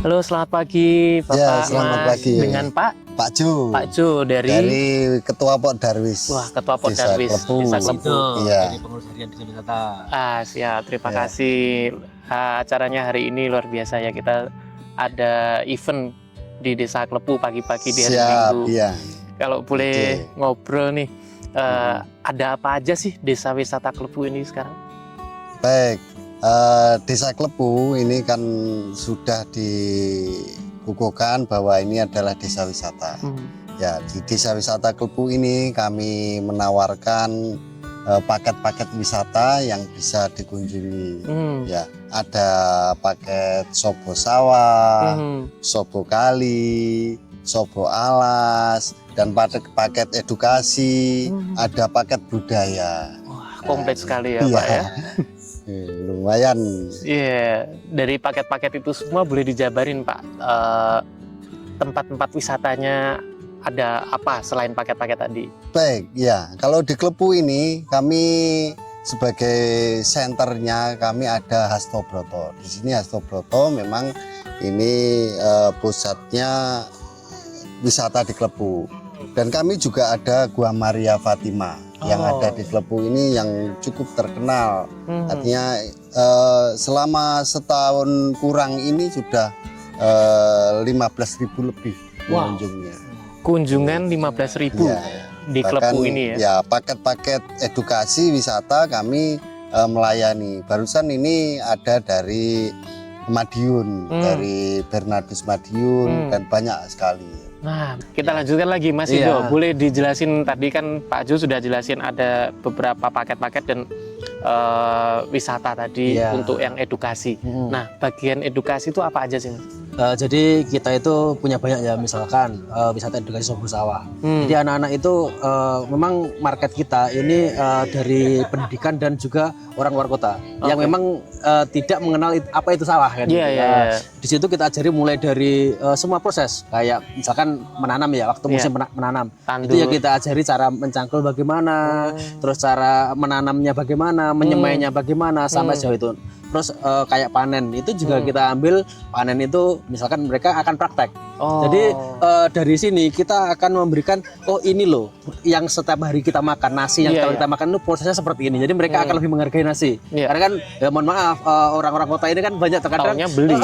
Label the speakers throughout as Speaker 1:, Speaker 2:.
Speaker 1: Halo, selamat pagi Bapak.
Speaker 2: Ya, selamat
Speaker 1: Mas.
Speaker 2: pagi.
Speaker 1: Dengan Pak
Speaker 2: Jo.
Speaker 1: Pak Jo
Speaker 2: dari Ketua Pok Darwis.
Speaker 1: Wah, Ketua Pok
Speaker 2: Desa
Speaker 1: Darwis
Speaker 2: Klepu.
Speaker 1: Desa Klepu.
Speaker 2: Iya.
Speaker 3: Jadi pengurus harian desa wisata.
Speaker 1: Siap. Terima
Speaker 2: Ya.
Speaker 1: kasih. Acaranya hari ini luar biasa ya. Kita ada event di Desa Klepu pagi-pagi di hari Minggu.
Speaker 2: Iya.
Speaker 1: Kalau boleh ngobrol nih, ada apa aja sih Desa Wisata Klepu ini sekarang?
Speaker 2: Baik, Desa Klepu ini kan sudah dikukuhkan bahwa ini adalah desa wisata. Ya, di Desa Wisata Klepu ini kami menawarkan paket-paket wisata yang bisa dikunjungi. Ya, ada paket Sobo Sawah, Sobo Kali, Sobo Alas, dan paket edukasi, ada paket budaya.
Speaker 1: Wah, komplit sekali ya
Speaker 2: iya.
Speaker 1: Pak ya.
Speaker 2: Lumayan.
Speaker 1: Iya, dari paket-paket itu semua boleh dijabarin Pak. Tempat-tempat wisatanya ada apa selain paket-paket tadi?
Speaker 2: Baik, ya. Kalau di Klepu ini kami sebagai senternya kami ada Hastobroto. Di sini Hastobroto memang ini pusatnya wisata di Klepu. Dan kami juga ada Gua Maria Fatima yang ada di Klepu ini yang cukup terkenal. Artinya selama setahun kurang ini sudah 15.000 lebih pengunjungnya.
Speaker 1: Kunjungan 15.000
Speaker 2: Ya,
Speaker 1: di Klepu ini ya?
Speaker 2: Ya, paket-paket edukasi wisata kami melayani. Barusan ini ada dari Madiun, dari Bernardus Madiun, dan banyak sekali.
Speaker 1: Nah, kita lanjutkan lagi Mas Ido. Boleh dijelasin, tadi kan Pak Jo sudah jelasin ada beberapa paket-paket dan wisata tadi untuk yang edukasi. Nah, bagian edukasi itu apa aja sih Mas?
Speaker 3: Jadi kita itu punya banyak ya, misalkan wisata edukasi Sobo Sawah. Jadi anak-anak itu memang market kita ini dari pendidikan dan juga orang luar kota yang memang tidak mengenal apa itu sawah kan. Di situ kita ajari mulai dari semua proses, kayak misalkan menanam ya, waktu musim menanam. Itu ya kita ajari cara mencangkul bagaimana, terus cara menanamnya bagaimana, menyemainya bagaimana sampai jauh itu. Terus kayak panen itu juga kita ambil, panen itu misalkan mereka akan praktek. Jadi dari sini kita akan memberikan, oh ini loh yang setiap hari kita makan, nasi yang kalau kita makan itu prosesnya seperti ini. Jadi mereka akan lebih menghargai nasi. Karena kan ya mohon maaf, orang-orang kota ini kan banyak terkadang
Speaker 1: beli.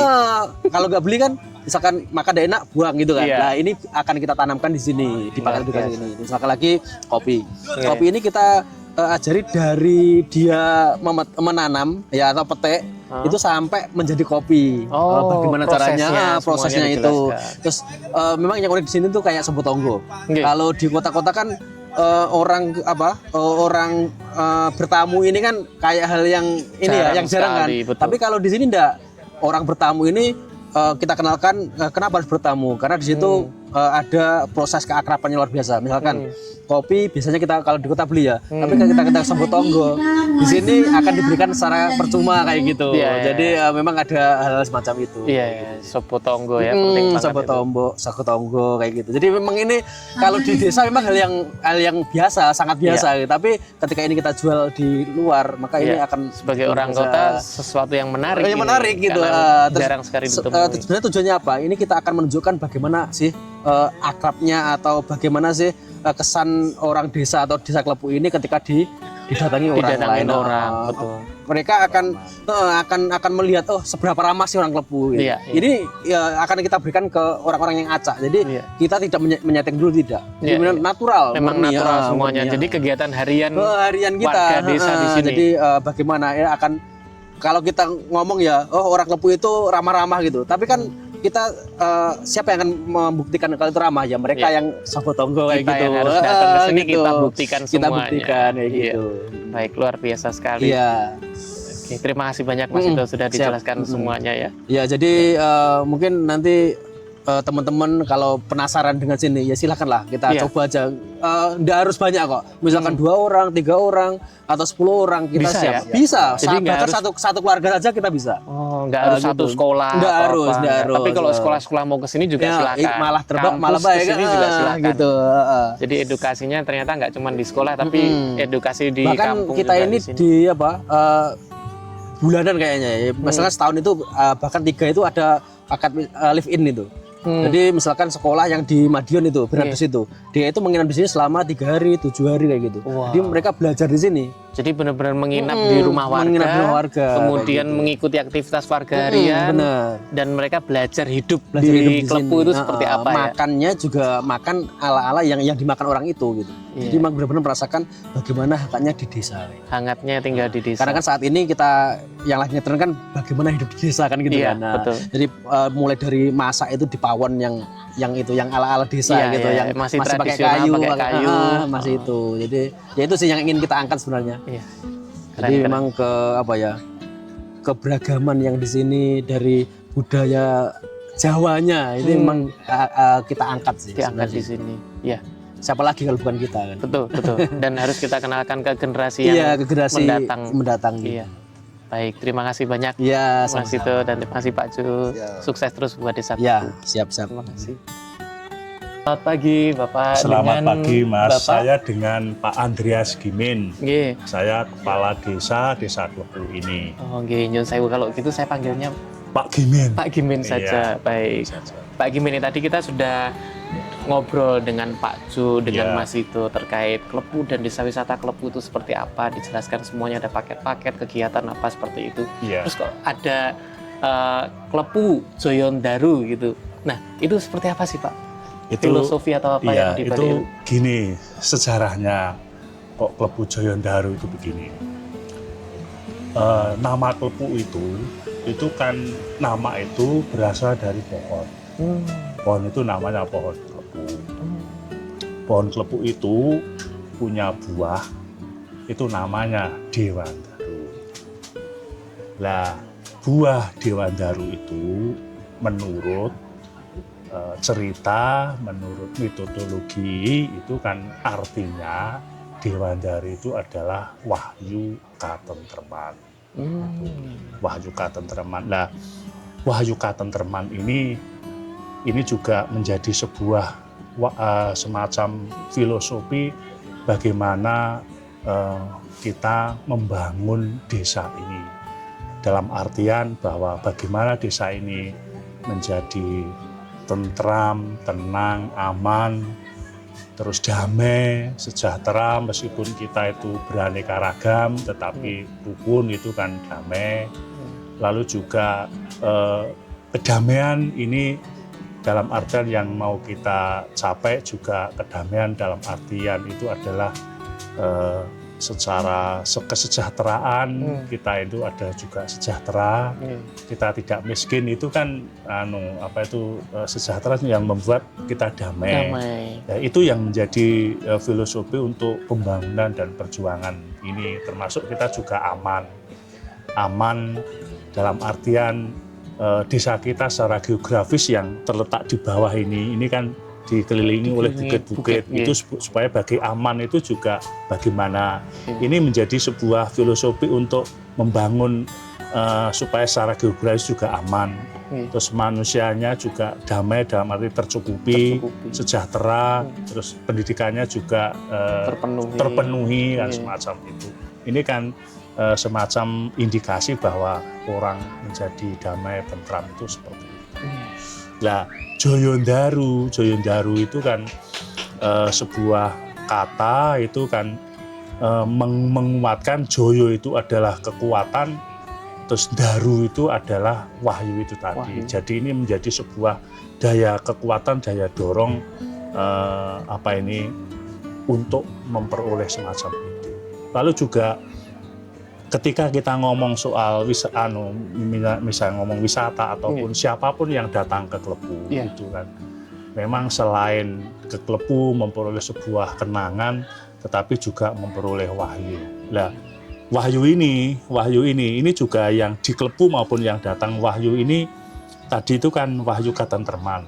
Speaker 3: Kalau nggak beli kan misalkan makan tidak enak buang gitu kan. Nah ini akan kita tanamkan di sini, di paket edukasi ini. Misalkan lagi kopi. Kopi ini kita ajari dari dia menanam ya atau petik itu sampai menjadi kopi. Bagaimana prosesnya itu. Terus memang yang unik di sini tuh kayak Sobo Tonggo. Kalau di kota-kota kan orang bertamu ini kan kayak hal yang ini ya, yang jarang kan. Tapi kalau di sini enggak, orang bertamu ini kita kenalkan kenapa harus bertamu, karena di situ ada proses keakrabannya luar biasa. Misalkan kopi biasanya kita kalau di kota beli ya, tapi kita Sobo Tonggo di sini akan diberikan secara percuma kayak gitu. Jadi memang ada hal semacam itu.
Speaker 1: Sobo Tonggo ya, penting banget.
Speaker 3: Sobo Tonggo kayak gitu. Jadi memang ini kalau di desa memang hal yang biasa, sangat biasa. Tapi ketika ini kita jual di luar, maka ini akan
Speaker 1: sebagai orang kota sesuatu yang menarik.
Speaker 3: Yang menarik gitu.
Speaker 1: Jarang sekali ditemui.
Speaker 3: Sebenarnya tujuannya apa? Ini kita akan menunjukkan bagaimana sih akrabnya atau bagaimana sih kesan orang desa atau desa Klepu ini ketika didatangi orang lain.
Speaker 1: Betul.
Speaker 3: Mereka akan melihat, oh seberapa ramah sih orang Klepu. Ini ya akan kita berikan ke orang-orang yang acak. Jadi kita tidak menyeting dulu, tidak. Jadi natural.
Speaker 1: Memang natural semuanya. Jadi kegiatan harian
Speaker 3: kita
Speaker 1: warga desa di sini.
Speaker 3: Jadi bagaimana ya akan, kalau kita ngomong ya, oh orang Klepu itu ramah-ramah gitu. Tapi kan kita siapa yang akan membuktikan kalau itu ramah ya? Mereka yang Sobo Tonggo kayak gitu.
Speaker 1: Yang harus datang ke sini gitu. Kita buktikan semuanya.
Speaker 3: Kita buktikan kayak gitu.
Speaker 1: Baik, luar biasa sekali. Oke, terima kasih banyak Mas Ido sudah dijelaskan semuanya ya.
Speaker 3: Ya, jadi mungkin nanti teman-teman kalau penasaran dengan sini ya silakanlah kita coba aja. Nggak harus banyak kok. Misalkan 2 orang, 3 orang, atau 10 orang kita
Speaker 1: bisa,
Speaker 3: siap.
Speaker 1: ya?
Speaker 3: Bisa.
Speaker 1: Jadi
Speaker 3: bahkan
Speaker 1: harus
Speaker 3: satu keluarga saja kita bisa.
Speaker 1: Nggak harus satu sekolah.
Speaker 3: Nggak harus.
Speaker 1: Tapi kalau sekolah-sekolah mau ke sini juga silakan.
Speaker 3: Malah terbang, malah baik.
Speaker 1: Kesini juga silakan.
Speaker 3: Gitu.
Speaker 1: Jadi edukasinya ternyata nggak cuma di sekolah, tapi edukasi di
Speaker 3: bahkan
Speaker 1: kampung
Speaker 3: kita
Speaker 1: juga
Speaker 3: ini di bulanan kayaknya. Misalnya setahun itu bahkan 3 itu ada paket live in itu. Jadi misalkan sekolah yang di Madiun itu, Bernardus itu, dia itu menginap di sini selama 3 hari, 7 hari kayak gitu. Jadi mereka belajar di sini.
Speaker 1: Jadi benar-benar menginap di rumah warga, kemudian
Speaker 3: gitu.
Speaker 1: mengikuti aktivitas warga harian, dan mereka belajar hidup di Klepu itu seperti apa ya?
Speaker 3: Makannya juga makan ala-ala yang dimakan orang itu gitu. Jadi memang benar-benar merasakan bagaimana hangatnya di desa.
Speaker 1: Hangatnya tinggal di desa.
Speaker 3: Karena kan saat ini kita yang lagi ngetren kan bagaimana hidup di desa kan gitu kan. Nah,
Speaker 1: betul.
Speaker 3: Jadi mulai dari masak itu di pawon yang ala-ala desa gitu, yang masih pakai kayu, masih itu. Jadi ya itu sih yang ingin kita angkat sebenarnya.
Speaker 1: Iya.
Speaker 3: Jadi memang keberagaman yang di sini dari budaya Jawanya ini memang kita angkat sih.
Speaker 1: Diangkat di sini. Ya.
Speaker 3: Siapa lagi kalau bukan kita kan?
Speaker 1: Betul. Dan harus kita kenalkan ke generasi yang mendatang. Iya. Baik, terima kasih banyak Mas Sito dan terima kasih Pak Ju. Sukses terus buat desa.
Speaker 3: Ya, siap.
Speaker 1: Terima kasih. Selamat pagi Bapak.
Speaker 4: Selamat pagi Mas, Bapak? Saya dengan Pak Andreas Gimin.
Speaker 1: Nggih.
Speaker 4: Saya kepala desa Klepu ini.
Speaker 1: Oh nggih, nyun sewu kalau gitu saya panggilnya
Speaker 4: Pak Gimin.
Speaker 1: Pak Gimin saja. Baik. Pak Gimin ini tadi kita sudah ngobrol dengan Pak Ju, dengan Mas Sito terkait Klepu dan desa wisata Klepu itu seperti apa, dijelaskan semuanya, ada paket-paket kegiatan apa seperti itu. Terus kok ada Klepu Joyondaru gitu. Nah, itu seperti apa sih Pak? Itu filosofi atau apa yang dibalik
Speaker 4: itu? Gini, sejarahnya kok Klepu Joyondaru itu begini. Nama Klepu itu kan nama itu berasal dari pohon. Pohon itu namanya pohon klepu. Pohon klepu itu punya buah, itu namanya Dewandaru. Lah, buah Dewandaru itu menurut cerita, menurut metodologi itu kan artinya Dewandaru itu adalah wahyu katentreman. Wahyu katentreman. Nah, wahyu katentreman ini juga menjadi sebuah semacam filosofi bagaimana kita membangun desa ini, dalam artian bahwa bagaimana desa ini menjadi tentram, tenang, aman, terus damai, sejahtera, meskipun kita itu beraneka ragam tetapi rukun itu kan damai. Lalu juga kedamaian ini dalam artian yang mau kita capai juga kedamaian dalam artian itu adalah secara kesejahteraan kita itu ada juga sejahtera, kita tidak miskin itu kan sejahtera yang membuat kita damai. Ya, itu yang menjadi filosofi untuk pembangunan dan perjuangan ini, termasuk kita juga aman dalam artian desa kita secara geografis yang terletak di bawah ini kan dikelilingi oleh bukit-bukit itu supaya bagi aman itu juga bagaimana ini menjadi sebuah filosofi untuk membangun supaya secara geografis juga aman, terus manusianya juga damai dalam arti tercukupi. Sejahtera, terus pendidikannya juga terpenuhi kan semacam itu. Ini kan semacam indikasi bahwa orang menjadi damai, tentram itu seperti itu. Nah, Joyondaru itu kan sebuah kata itu kan menguatkan Joyo itu adalah kekuatan, terus Daru itu adalah wahyu itu tadi. Jadi ini menjadi sebuah daya kekuatan, daya dorong untuk memperoleh semacam itu. Lalu juga ketika kita ngomong soal misalnya ngomong wisata ataupun siapapun yang datang ke Klepu itu kan, memang selain ke Klepu memperoleh sebuah kenangan, tetapi juga memperoleh wahyu. Nah, wahyu ini juga yang di Klepu maupun yang datang wahyu ini tadi itu kan wahyu katentreman,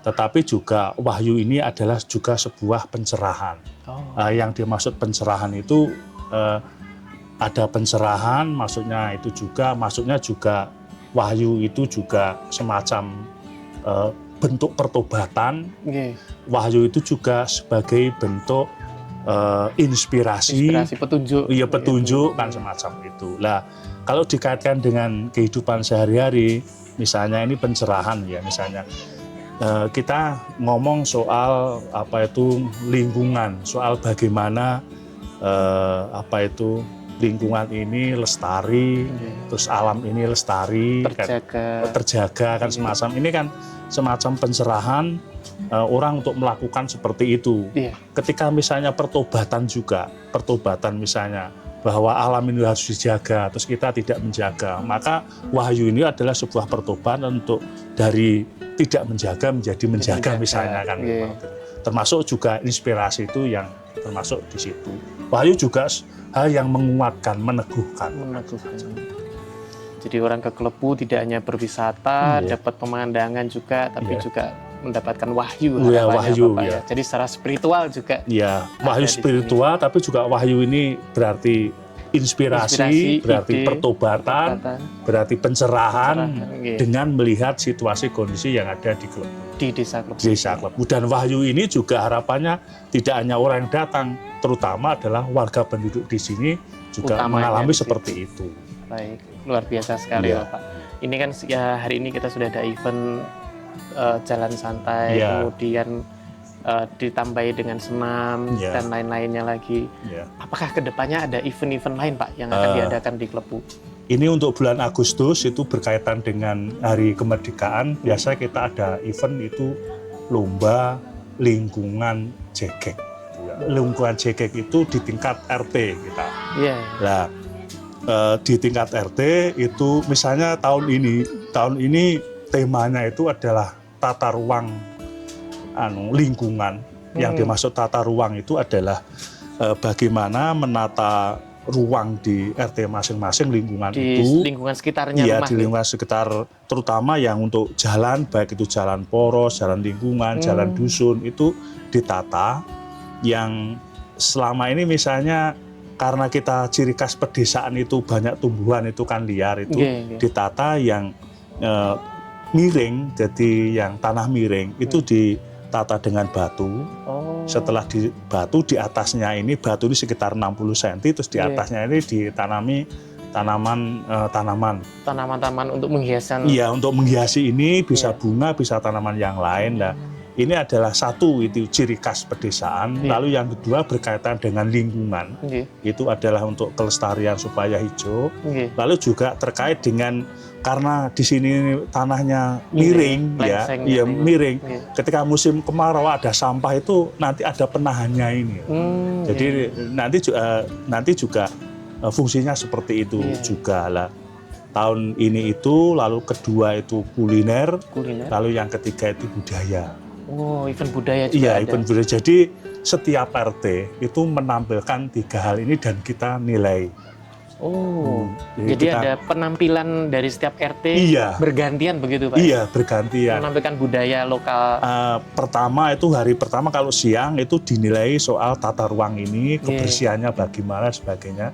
Speaker 4: tetapi juga wahyu ini adalah juga sebuah pencerahan. Yang dimaksud pencerahan itu ada pencerahan, maksudnya juga wahyu itu juga semacam bentuk pertobatan. Wahyu itu juga sebagai bentuk inspirasi, petunjuk kan semacam itu. Lah, Kalau dikaitkan dengan kehidupan sehari-hari, misalnya ini pencerahan ya, misalnya kita ngomong soal apa itu lingkungan, soal bagaimana apa itu lingkungan ini lestari, terus alam ini lestari, terjaga kan semacam ini kan semacam pencerahan orang untuk melakukan seperti itu. Ketika misalnya pertobatan juga, pertobatan misalnya bahwa alam ini harus dijaga, terus kita tidak menjaga, maka wahyu ini adalah sebuah pertobatan untuk dari tidak menjaga menjadi menjaga misalnya kan. Termasuk juga inspirasi itu yang termasuk di situ. Wahyu juga hal yang menguatkan, meneguhkan.
Speaker 1: Jadi orang ke Klepu tidak hanya berwisata, dapat pemandangan juga, tapi juga mendapatkan wahyu.
Speaker 4: Wahyu,
Speaker 1: Bapak, ya. Jadi secara spiritual juga.
Speaker 4: Ya, wahyu spiritual, tapi juga wahyu ini berarti inspirasi berarti ide, pertobatan, berarti pencerahan dengan melihat situasi kondisi yang ada di Klepu.
Speaker 1: Di desa Klepu.
Speaker 4: Desa Klepu. Dan wahyu ini juga harapannya tidak hanya orang yang datang, terutama adalah warga penduduk di sini juga mengalami seperti itu.
Speaker 1: Baik, luar biasa sekali Bapak. Ini kan ya hari ini kita sudah ada event jalan santai, kemudian ditambahi dengan senam dan lain-lainnya lagi. Apakah kedepannya ada event-event lain Pak yang akan diadakan di Klepu?
Speaker 4: Ini untuk bulan Agustus itu berkaitan dengan Hari Kemerdekaan. Biasa kita ada event itu lomba lingkungan jegek. Lingkungan jegek itu di tingkat RT kita. Nah, di tingkat RT itu misalnya tahun ini temanya itu adalah tata ruang lingkungan. Yang dimaksud tata ruang itu adalah bagaimana menata ruang di RT masing-masing lingkungan
Speaker 1: di
Speaker 4: itu.
Speaker 1: Lingkungan sekitarnya
Speaker 4: rumah.
Speaker 1: Di
Speaker 4: lingkungan sekitar, terutama yang untuk jalan, baik itu jalan poros, jalan lingkungan, jalan dusun, itu ditata. Yang selama ini misalnya karena kita ciri khas pedesaan itu banyak tumbuhan itu kan liar itu ditata yang miring, jadi yang tanah miring itu ditata dengan batu. Setelah di batu di atasnya ini batu ini sekitar 60 cm, terus di atasnya ini ditanami tanaman
Speaker 1: untuk menghiasan.
Speaker 4: Iya, untuk menghiasi ini bisa bunga, bisa tanaman yang lain. Nah, ini adalah satu itu ciri khas pedesaan. Lalu yang kedua berkaitan dengan lingkungan. Itu adalah untuk kelestarian supaya hijau. Lalu juga terkait dengan karena di sini tanahnya miring miring. Ketika musim kemarau ada sampah itu nanti ada penahannya ini. Jadi nanti juga fungsinya seperti itu juga lah. Tahun ini itu, lalu kedua itu kuliner. Lalu yang ketiga itu budaya.
Speaker 1: Event budaya juga.
Speaker 4: Iya, event budaya. Jadi setiap RT itu menampilkan 3 hal ini dan kita nilai.
Speaker 1: Jadi ada penampilan dari setiap RT bergantian begitu Pak?
Speaker 4: Iya, bergantian.
Speaker 1: Menampilkan budaya lokal.
Speaker 4: Pertama itu hari pertama kalau siang itu dinilai soal tata ruang ini, kebersihannya bagaimana sebagainya.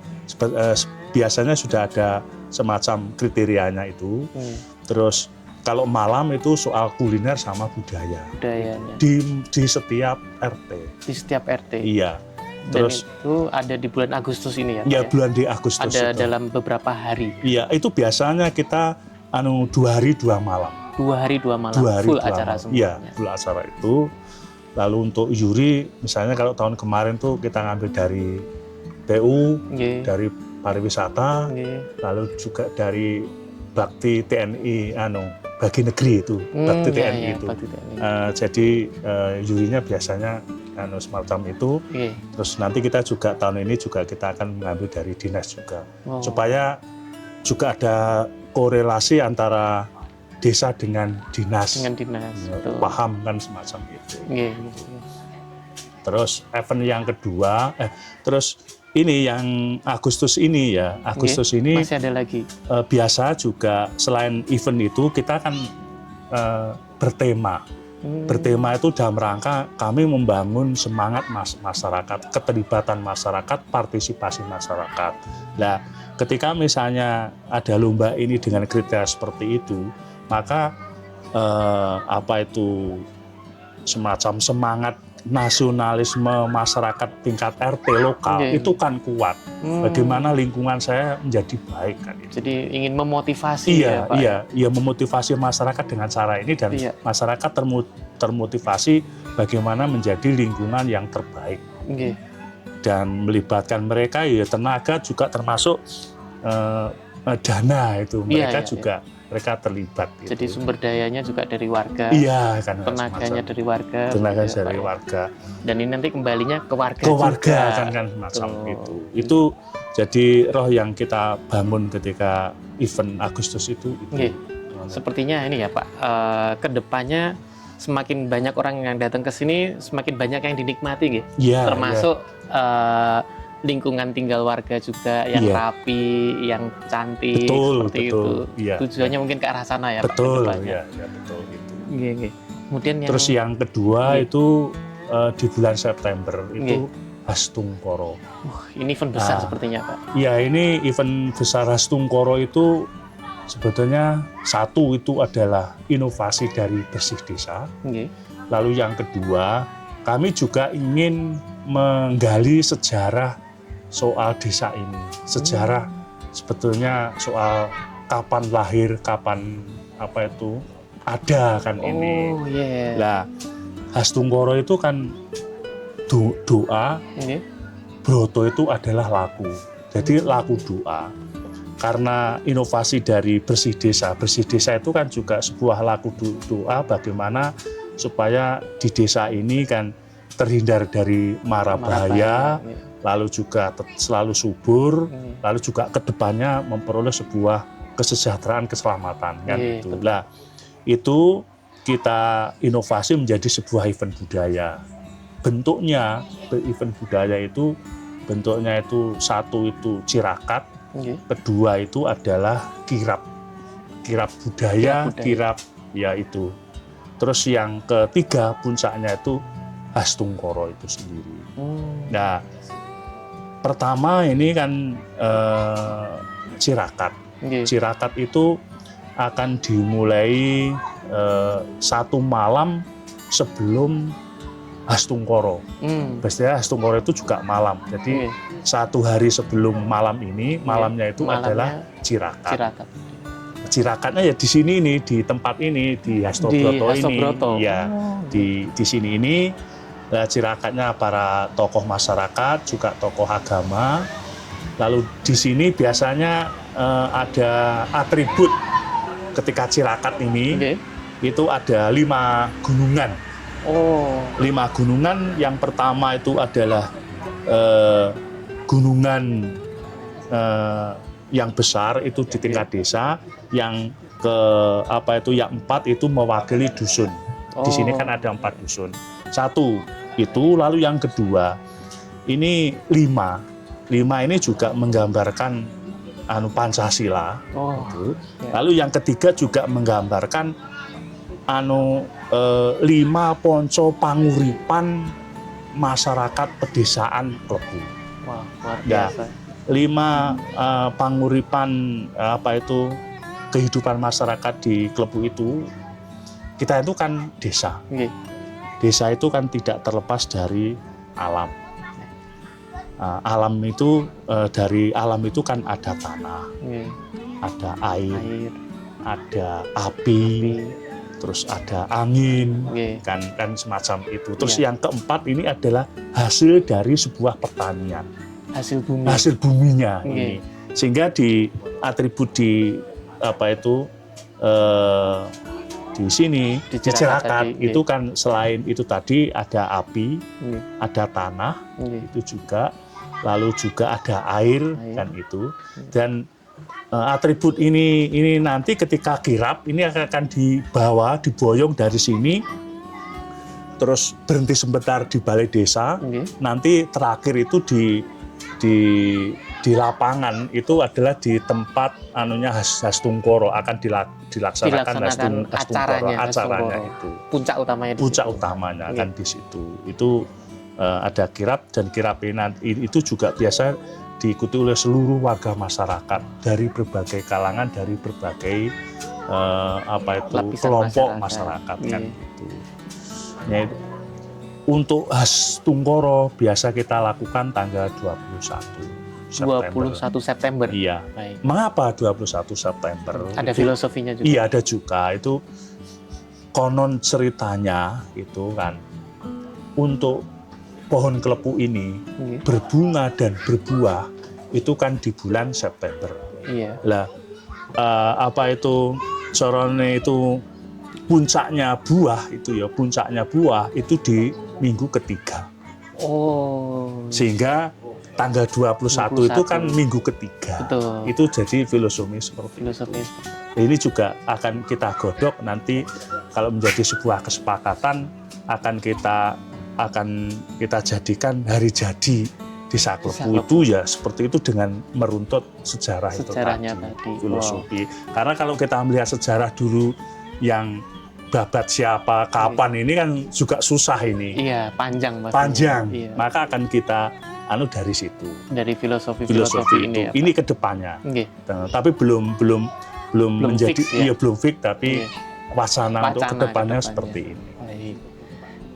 Speaker 4: Biasanya sudah ada semacam kriterianya itu. Terus kalau malam itu soal kuliner sama budayanya. Di setiap RT. Di setiap RT. Iya.
Speaker 1: Terus itu ada di bulan Agustus ini ya?
Speaker 4: Iya, bulan di Agustus.
Speaker 1: Ada itu dalam beberapa hari.
Speaker 4: Iya, itu biasanya kita 2 hari 2 malam.
Speaker 1: 2 hari 2 malam. Full acara semuanya.
Speaker 4: Iya, full acara itu. Lalu untuk juri, misalnya kalau tahun kemarin tuh kita ngambil dari PU, dari pariwisata, lalu juga dari Bakti TNI, Bagi Negeri itu, Bakti TNI itu. Jadi jurinya biasanya semacam itu. Terus nanti kita juga tahun ini juga kita akan mengambil dari dinas juga, supaya juga ada korelasi antara desa dengan dinas. Paham kan semacam itu. Terus event yang kedua, terus ini yang Agustus ini ya, Agustus ini
Speaker 1: masih ada lagi.
Speaker 4: Biasa juga selain event itu kita akan bertema. Bertema itu dalam rangka kami membangun semangat masyarakat, keterlibatan masyarakat, partisipasi masyarakat. Nah, ketika misalnya ada lomba ini dengan kriteria seperti itu, maka semacam semangat nasionalisme masyarakat tingkat RT lokal itu kan kuat. Bagaimana lingkungan saya menjadi baik kan itu.
Speaker 1: Jadi ingin memotivasi ya Pak?
Speaker 4: Iya, memotivasi masyarakat dengan cara ini dan masyarakat termotivasi bagaimana menjadi lingkungan yang terbaik. Dan melibatkan mereka ya tenaga juga termasuk dana itu mereka juga mereka terlibat.
Speaker 1: Jadi gitu. Sumber dayanya juga dari warga.
Speaker 4: Iya, kan.
Speaker 1: Tenaganya dari warga.
Speaker 4: Tenaga dari warga.
Speaker 1: Dan ini nanti kembalinya ke warga.
Speaker 4: Ke warga kan semacam itu. Itu jadi roh yang kita bangun ketika event Agustus itu.
Speaker 1: Sepertinya ini ya Pak, kedepannya semakin banyak orang yang datang ke sini, semakin banyak yang dinikmati, gitu. Termasuk lingkungan tinggal warga juga yang rapi, yang cantik, seperti itu. Tujuannya mungkin ke arah sana ya
Speaker 4: betul,
Speaker 1: Pak.
Speaker 4: Betul itu.
Speaker 1: Kemudian
Speaker 4: terus yang kedua itu di bulan September itu Hastungkoro.
Speaker 1: Ini event besar sepertinya Pak.
Speaker 4: Iya, ini event besar Hastungkoro itu sebetulnya satu itu adalah inovasi dari Bersih Desa. Lalu yang kedua, kami juga ingin menggali sejarah soal desa ini. Sejarah sebetulnya soal kapan lahir, kapan ada kan ini. Nah, Hastungkoro itu kan doa, broto itu adalah laku. Jadi laku doa. Karena inovasi dari Bersih Desa itu kan juga sebuah laku doa bagaimana supaya di desa ini kan terhindar dari mara bahaya, lalu juga selalu subur, lalu juga kedepannya memperoleh sebuah kesejahteraan, keselamatan kan itu. Nah, itu kita inovasi menjadi sebuah event budaya. Bentuknya event budaya itu bentuknya itu satu itu cirakat, kedua itu adalah kirap budaya, kirap ya itu. Terus yang ketiga puncaknya itu Hastungkoro itu sendiri. Nah, pertama ini kan cirakat. Cirakat itu akan dimulai 1 malam sebelum Hastungkoro. Biasanya Hastungkoro itu juga malam. Jadi 1 hari sebelum malam ini, malamnya itu adalah cirakat. Cirakatnya ya di sini nih, di tempat ini, di Hastobroto ini. Ya, di sini ini. Nah, cirakatnya para tokoh masyarakat, juga tokoh agama. Lalu di sini biasanya ada atribut ketika cirakat ini, itu ada 5 gunungan. 5 gunungan, yang pertama itu adalah gunungan yang besar itu di tingkat desa, yang yang 4 itu mewakili dusun. Di sini kan ada 4 dusun. 1 itu, lalu yang kedua ini 5 ini juga menggambarkan Pancasila. Gitu. Lalu yang ketiga juga menggambarkan 5 ponco panguripan masyarakat pedesaan Klepu.
Speaker 1: Wah, luar biasa.
Speaker 4: 5 panguripan kehidupan masyarakat di Klepu itu, kita itu kan desa. Desa itu kan tidak terlepas dari alam. Alam itu dari alam itu kan ada tanah, ada air, ada api, terus ada angin, kan semacam itu. Terus yang keempat ini adalah hasil dari sebuah pertanian, hasil buminya ini. Sehingga di atribut di di sini di cirakat itu kan selain itu tadi ada api, ada tanah, itu juga, lalu juga ada air kan itu. Dan atribut ini nanti ketika kirap ini akan diboyong dari sini, terus berhenti sebentar di balai desa. Nanti terakhir itu di lapangan itu adalah di tempat Hastungkoro, akan dilaksanakan Hastungkoro acaranya itu.
Speaker 1: Puncak utamanya
Speaker 4: akan di situ. Itu ada kirap, dan kirap ini itu juga biasa diikuti oleh seluruh warga masyarakat dari berbagai kalangan, dari berbagai kelompok masyarakat kan gitu. Untuk khas Tungkoro biasa kita lakukan tanggal 21 September.
Speaker 1: 21 September.
Speaker 4: Iya.
Speaker 1: Baik.
Speaker 4: Mengapa 21 September?
Speaker 1: Ada filosofinya juga.
Speaker 4: Iya, ada juga. Itu konon ceritanya itu kan untuk pohon klepu ini berbunga dan berbuah itu kan di bulan September.
Speaker 1: Iya.
Speaker 4: Lah apa itu corone itu puncaknya buah itu di minggu ketiga.
Speaker 1: Oh.
Speaker 4: Sehingga tanggal 21 itu kan minggu ketiga.
Speaker 1: Betul.
Speaker 4: Itu jadi filosofi seperti
Speaker 1: Filosofi.
Speaker 4: itu. Ini juga akan kita godok nanti kalau menjadi sebuah kesepakatan akan kita jadikan hari jadi Desa Klepu itu ya seperti itu dengan meruntut
Speaker 1: sejarahnya tadi.
Speaker 4: Filosofi. Karena kalau kita melihat sejarah dulu yang babat siapa kapan ini kan juga susah ini.
Speaker 1: Iya, panjang Mas.
Speaker 4: Panjang.
Speaker 1: Iya.
Speaker 4: Maka akan kita dari situ.
Speaker 1: Dari filosofi
Speaker 4: itu.
Speaker 1: ini ya,
Speaker 4: ini ke depannya.
Speaker 1: Okay.
Speaker 4: Tapi belum menjadi
Speaker 1: fix, ya?
Speaker 4: belum fix tapi wacana untuk kedepannya seperti ini.
Speaker 1: Baik.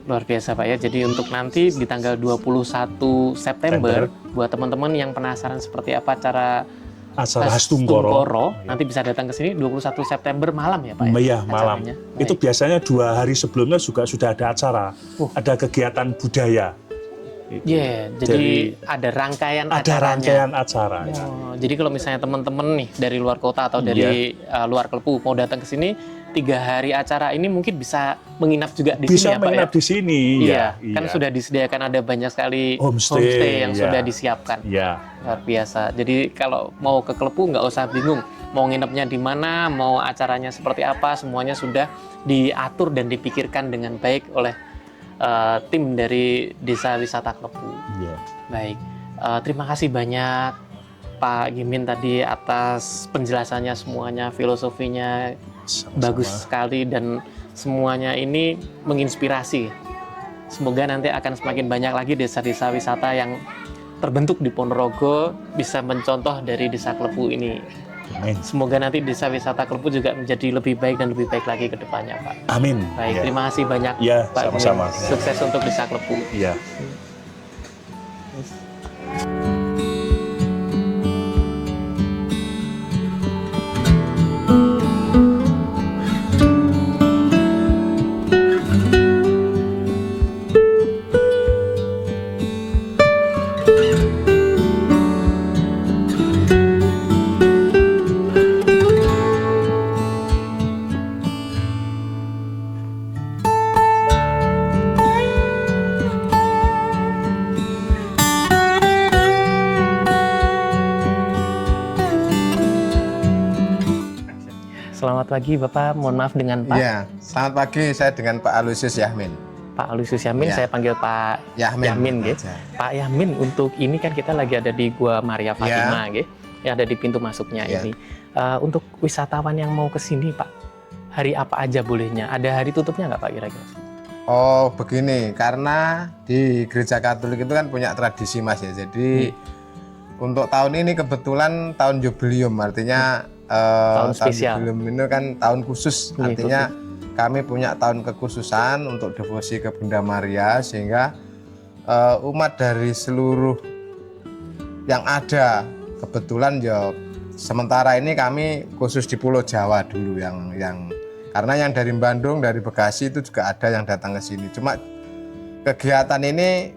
Speaker 1: Luar biasa Pak ya. Jadi untuk nanti di tanggal 21 September buat teman-teman yang penasaran seperti apa cara
Speaker 4: acara khas Tungkoro,
Speaker 1: nanti bisa datang ke sini 21 September malam ya Pak ya?
Speaker 4: Iya, malam. Itu biasanya 2 hari sebelumnya juga sudah ada acara. Ada kegiatan budaya.
Speaker 1: Iya, jadi ada rangkaian
Speaker 4: acaranya.
Speaker 1: Oh, jadi kalau misalnya teman-teman nih dari luar kota atau dari luar Klepu mau datang ke sini 3 hari acara ini mungkin bisa menginap juga di sini ya Pak ya?
Speaker 4: Bisa menginap di sini.
Speaker 1: Iya, kan sudah disediakan ada banyak sekali homestay yang sudah disiapkan.
Speaker 4: Iya.
Speaker 1: Luar biasa. Jadi kalau mau ke Klepu nggak usah bingung mau nginepnya di mana, mau acaranya seperti apa, semuanya sudah diatur dan dipikirkan dengan baik oleh tim dari Desa Wisata Klepu.
Speaker 4: Iya.
Speaker 1: Baik, terima kasih banyak Pak Gimin tadi atas penjelasannya semuanya, filosofinya bagus sekali dan semuanya ini menginspirasi. Semoga nanti akan semakin banyak lagi desa-desa wisata yang terbentuk di Ponorogo bisa mencontoh dari Desa Klepu ini.
Speaker 4: Amin.
Speaker 1: Semoga nanti Desa Wisata Klepu juga menjadi lebih baik dan lebih baik lagi ke depannya Pak.
Speaker 4: Amin.
Speaker 1: Baik, terima kasih banyak
Speaker 4: ya,
Speaker 1: Pak
Speaker 4: sama-sama.
Speaker 1: Gimin. Sukses untuk Desa Klepu.
Speaker 4: Iya.
Speaker 1: Selamat pagi Bapak, mohon maaf dengan Pak.
Speaker 5: Iya, selamat pagi, saya dengan Pak Alusius Yahmin.
Speaker 1: Pak Alusius Yamin,
Speaker 5: Ya.
Speaker 1: saya panggil Pak
Speaker 5: Yahmin,
Speaker 1: gitu. Pak Yamin, untuk ini kan kita lagi ada di Gua Maria Fatima, gitu, yang ada di pintu masuknya
Speaker 5: Ya.
Speaker 1: ini. Untuk wisatawan yang mau ke sini, Pak, hari apa aja bolehnya? Ada hari tutupnya nggak Pak kira-kira?
Speaker 5: Oh begini, karena di gereja Katolik itu kan punya tradisi Mas ya. Jadi untuk tahun ini kebetulan tahun jubileum, artinya
Speaker 1: Tahun spesial.
Speaker 5: Jubileum ini kan tahun khusus, artinya kami punya tahun kekhususan untuk devosi ke Bunda Maria, sehingga umat dari seluruh yang ada, kebetulan ya sementara ini kami khusus di Pulau Jawa dulu yang karena yang dari Bandung, dari Bekasi itu juga ada yang datang ke sini. Cuma kegiatan ini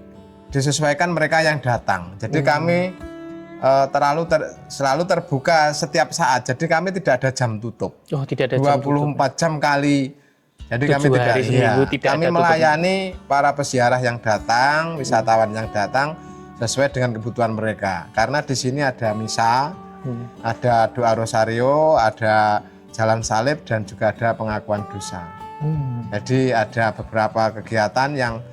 Speaker 5: disesuaikan mereka yang datang. Jadi kami selalu terbuka setiap saat. Jadi kami tidak ada jam tutup.
Speaker 1: Oh, tidak ada
Speaker 5: 24 jam kali. Jadi kami tidak kami melayani para peziarah yang datang, wisatawan yang datang sesuai dengan kebutuhan mereka. Karena di sini ada misa, ada doa rosario, ada jalan salib, dan juga ada pengakuan dosa. Jadi ada beberapa kegiatan yang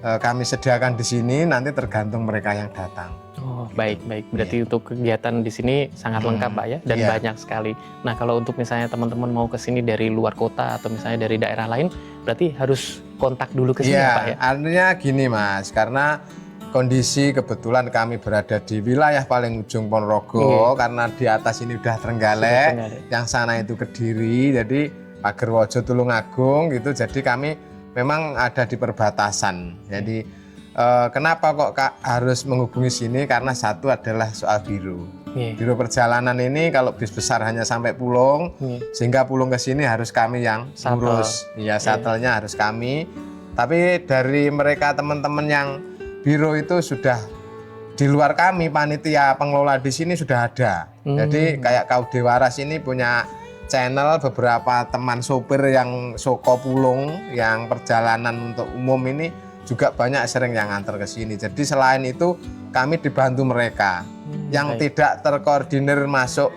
Speaker 5: kami sediakan di sini, nanti tergantung mereka yang datang.
Speaker 1: Oh, baik. Berarti untuk kegiatan di sini sangat lengkap Pak ya, dan banyak sekali. Nah, kalau untuk misalnya teman-teman mau ke sini dari luar kota atau misalnya dari daerah lain, berarti harus kontak dulu ke sini Pak ya?
Speaker 5: Artinya gini Mas, karena kondisi kebetulan kami berada di wilayah paling ujung Ponorogo, karena di atas ini udah Trenggalek, yang sana itu Kediri, jadi Pagerwojo, Tulungagung gitu. Jadi kami memang ada di perbatasan. Jadi kenapa kok harus menghubungi sini? Karena satu adalah soal biro. Biro perjalanan ini kalau bis besar hanya sampai Pulung, sehingga Pulung ke sini harus kami yang ngurus. Ya, shuttle-nya harus kami. Tapi dari mereka teman-teman yang biro itu sudah di luar kami, panitia pengelola di sini sudah ada. Jadi kayak KUD Waras ini punya channel beberapa teman sopir yang soko Pulung yang perjalanan untuk umum ini juga banyak sering yang antar ke sini. Jadi selain itu kami dibantu mereka yang tidak terkoordinir masuk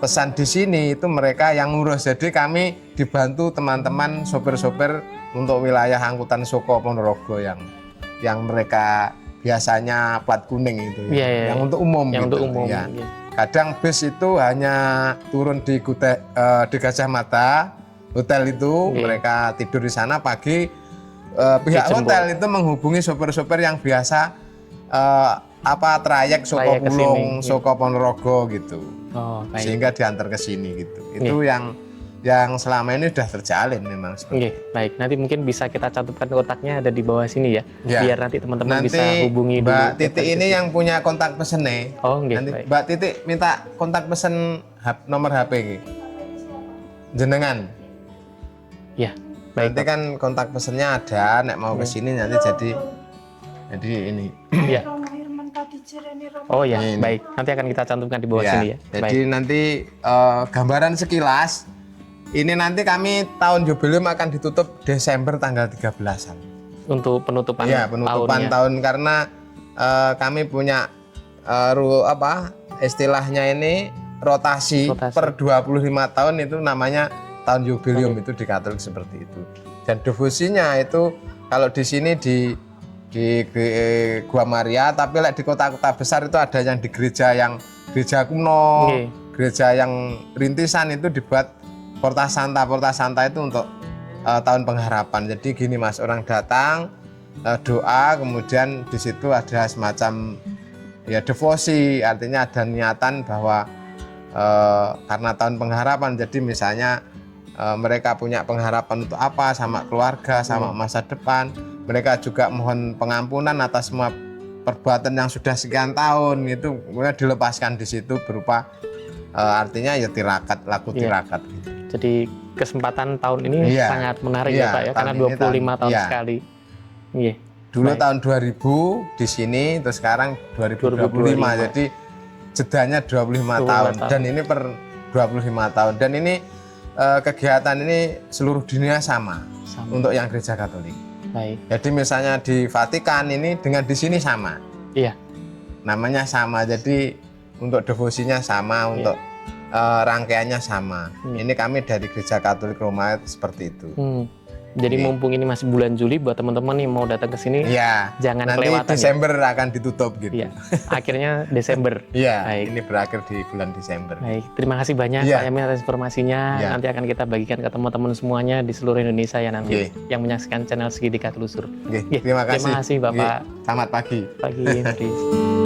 Speaker 5: pesan di sini, itu mereka yang ngurus. Jadi kami dibantu teman-teman sopir-sopir untuk wilayah angkutan Soko Ponorogo yang mereka biasanya plat kuning itu, yang untuk umum.
Speaker 1: Yang
Speaker 5: gitu.
Speaker 1: untuk umum.
Speaker 5: Ya. Kadang bus itu hanya turun di Gajah Mada, hotel itu mereka tidur di sana, pagi pihak hotel itu menghubungi sopir-sopir yang biasa trayek Soko Pulung, Soko Ponorogo gitu. Sehingga diantar ke sini gitu. Itu yang selama ini sudah terjalin memang.
Speaker 1: Baik, nanti mungkin bisa kita catatkan kontaknya ada di bawah sini ya. Biar nanti teman-teman bisa hubungi
Speaker 5: Mbak
Speaker 1: dulu.
Speaker 5: Titik ini yang punya kontak pesen nih. Nanti
Speaker 1: baik.
Speaker 5: Mbak Titik minta kontak pesen nomor HP ini. Jenengan.
Speaker 1: Ya, baik.
Speaker 5: Nanti kan kontak pesennya ada, nek mau ke sini nanti jadi ini.
Speaker 1: Ya. Oh ya, baik. Nanti akan kita cantumkan di bawah sini ya.
Speaker 5: Jadi nanti gambaran sekilas. Ini nanti kami tahun jubileum akan ditutup Desember tanggal 13-an.
Speaker 1: Untuk penutupan
Speaker 5: penutupan tahun karena kami punya istilahnya ini rotasi per 25 tahun, itu namanya tahun jubileum. Itu di Katolik seperti itu. Dan devosinya itu kalau di sini di Gua Maria, tapi di kota-kota besar itu ada yang di gereja kuno, gereja yang rintisan itu dibuat Porta Santa itu untuk tahun pengharapan. Jadi gini Mas, orang datang doa, kemudian di situ ada semacam devosi, artinya ada niatan bahwa karena tahun pengharapan, jadi misalnya mereka punya pengharapan untuk apa sama keluarga, sama masa depan. Mereka juga mohon pengampunan atas semua perbuatan yang sudah sekian tahun, itu kemudian dilepaskan di situ berupa artinya tirakat, laku tirakat gitu.
Speaker 1: Jadi kesempatan tahun ini sangat menarik ya Pak ya, karena 25 tahun sekali.
Speaker 5: Dulu tahun 2000 di sini, terus sekarang 2025. Jadi jedanya 25 tahun. Dan ini per 25 tahun. Dan ini kegiatan ini seluruh dunia sama. Untuk yang gereja Katolik.
Speaker 1: Baik.
Speaker 5: Jadi misalnya di Vatikan ini dengan di sini sama.
Speaker 1: Iya.
Speaker 5: Namanya sama. Jadi untuk devosinya sama, untuk rangkaiannya sama. Ini kami dari Gereja Katolik Roma seperti itu.
Speaker 1: Jadi mumpung ini masih bulan Juli, buat teman-teman yang mau datang ke sini, jangan
Speaker 5: nanti
Speaker 1: kelewatan.
Speaker 5: Desember akan ditutup gitu.
Speaker 1: Akhirnya Desember.
Speaker 5: Ini berakhir di bulan Desember.
Speaker 1: Baik, terima kasih banyak Pak Emil atas informasinya. Nanti akan kita bagikan ke teman-teman semuanya di seluruh Indonesia ya nanti yang menyaksikan channel Segitiga Telusur.
Speaker 5: Terima kasih.
Speaker 1: Terima kasih Bapak.
Speaker 5: Selamat pagi.
Speaker 1: Pagi.